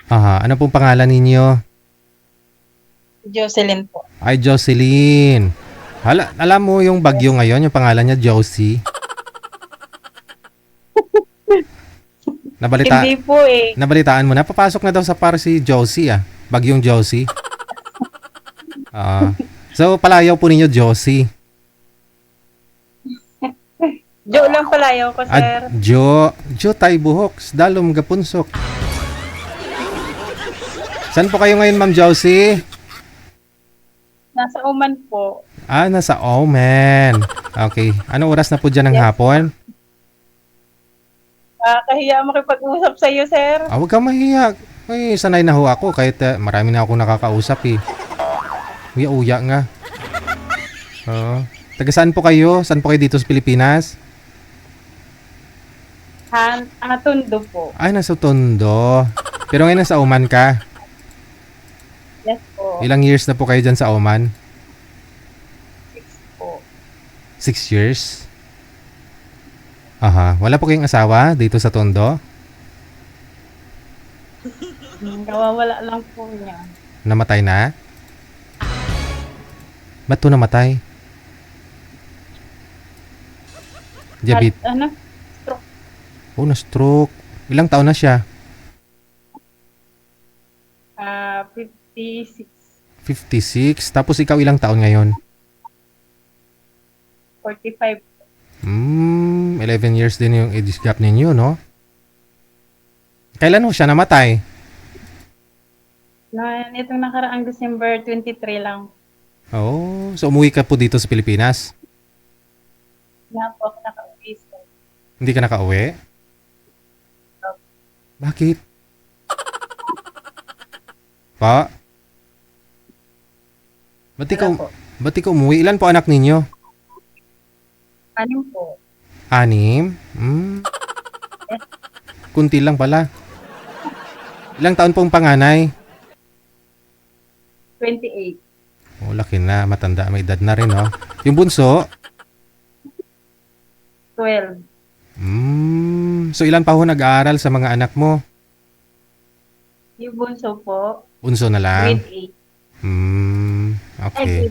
Aha, ano pong pangalan ninyo? Jocelyn po. Ay, Jocelyn. Alam mo yung bagyo Yes. ngayon, yung pangalan niya Josie. Nabalita, Hindi po eh. nabalitaan mo na, papasok na daw sa par si Josie ah. Bagyong Josie. So, palayaw po ninyo Josie. Jo lang palayaw ko, At sir. Jo tay buhok, dalom gapunsok. Saan po kayo ngayon, Ma'am Josie? Nasa Oman po. Nasa Oman. Okay. Ano oras na po dyan ng Yes. hapon? Kahiya makipag-usap sa iyo, sir. Huwag kang mahiya. Ay, sanay na ho ako kahit marami na akong nakakausap eh. Uya-uya nga. Oo. Taga saan po kayo? Saan po kayo dito sa Pilipinas? Tondo po. Ay, nasa Tondo. Pero ngayon nasa Oman ka. Yes po. Ilang years na po kayo dyan sa Oman? 6 po. 6 years? Aha. Wala po kayong asawa dito sa Tondo? Nawawala lang po niya. Namatay na? Ba't to namatay? Diabetes. Stroke. Oh, na-stroke. Ilang taon na siya? 56. 56. Tapos ikaw ilang taon ngayon? 45. 11 years din yung age gap ninyo, no? Kailan ho siya namatay? Itong nakaraang December 23 lang. Oh, so umuwi ka po dito sa Pilipinas? Na po ako naka-uwi, sir. Hindi ka nakauwi? Bakit? Pa? Wala po. Ba't ikaw umuwi? Ilan po anak ninyo? 6 po. 6? Kunti lang pala. Ilang taon pong panganay? 28. Oh, laki na. Matanda. May edad na rin, no? Yung bunso? 12. So ilan pa ho nag-aaral sa mga anak mo? Yung bunso po, Bunso na lang? grade 8. Okay.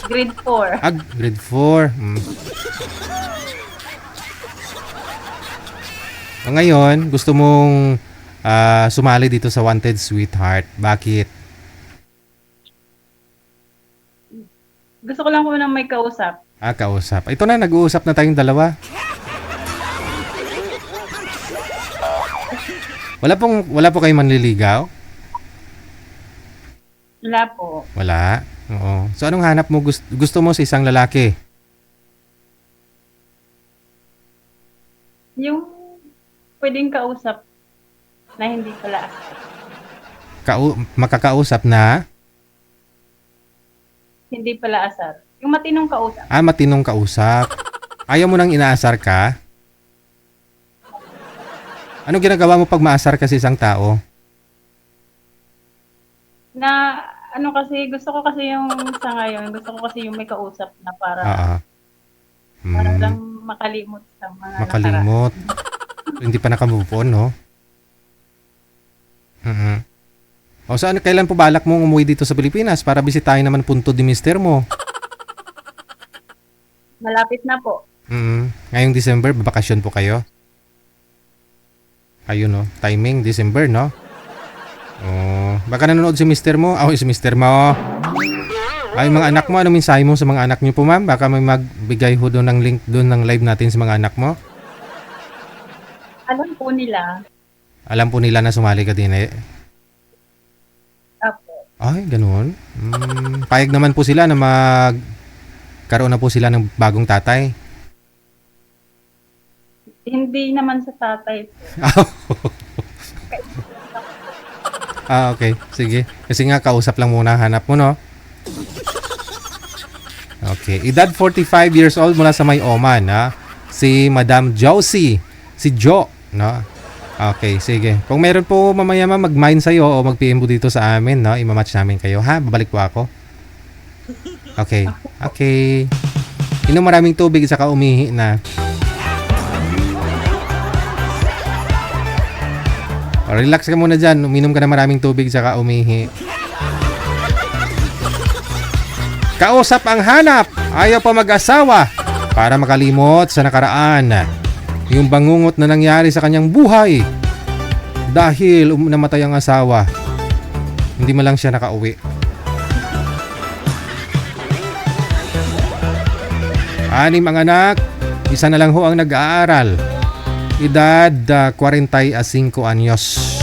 Grade 4. Grade 4. Ngayon, gusto mong sumali dito sa Wanted Sweetheart. Bakit? Gusto ko lang po nang may kausap. Kausap. Ito na, nag-uusap na tayong dalawa. Wala po kayong manliligaw? Wala po. Wala? Oo. So anong hanap mo? Gusto mo sa isang lalaki? Yung pwedeng kausap na hindi pala asal. Makakausap na? Hindi pala asal. Yung matinong kausap. Matinong kausap. Ayaw mo nang inaasar ka? Ano ginagawa mo pag maasar ka sa isang tao? Na ano kasi, gusto ko kasi yung sa ngayon, gusto ko kasi yung may kausap na para lang makalimot sa mga makalimot. So, hindi pa naka-move on, no? O saan, kailan po balak mong umuwi dito sa Pilipinas para bisitahin naman punto di mister mo? Malapit na po. Ngayong December, babakasyon po kayo? Ayun, no? Timing, December, no? Baka nanonood si mister mo. Si mister mo. Ay, mga anak mo, ano mensahe mo sa mga anak niyo po, ma'am? Baka may magbigay ho doon ng link doon ng live natin sa mga anak mo. Alam po nila. Alam po nila na sumali ka din eh. Apo. Ay, ganoon. Payag naman po sila na magkaroon na po sila ng bagong tatay. Hindi naman sa tatay. Okay. Sige. Kasi nga, kausap lang muna. Hanap mo, no? Okay. Edad 45 years old mula sa May Oman, ha? Si Madam Josie. Si Jo, no? Okay, sige. Kung meron po mamaya mag-mine sa'yo o mag-PM po dito sa amin, no? Imamatch namin kayo, ha? Babalik po ako. Okay. Okay. Inom maraming tubig saka umihi na. Relax ka muna dyan. Uminom ka na maraming tubig tsaka umihi. Kausap ang hanap. Ayaw pa mag-asawa para makalimot sa nakaraan. Yung bangungot na nangyari sa kanyang buhay dahil namatay ang asawa. Hindi man lang siya nakauwi. Anim ang anak. Isa na lang ho ang nag-aaral. Edad 45 anyos.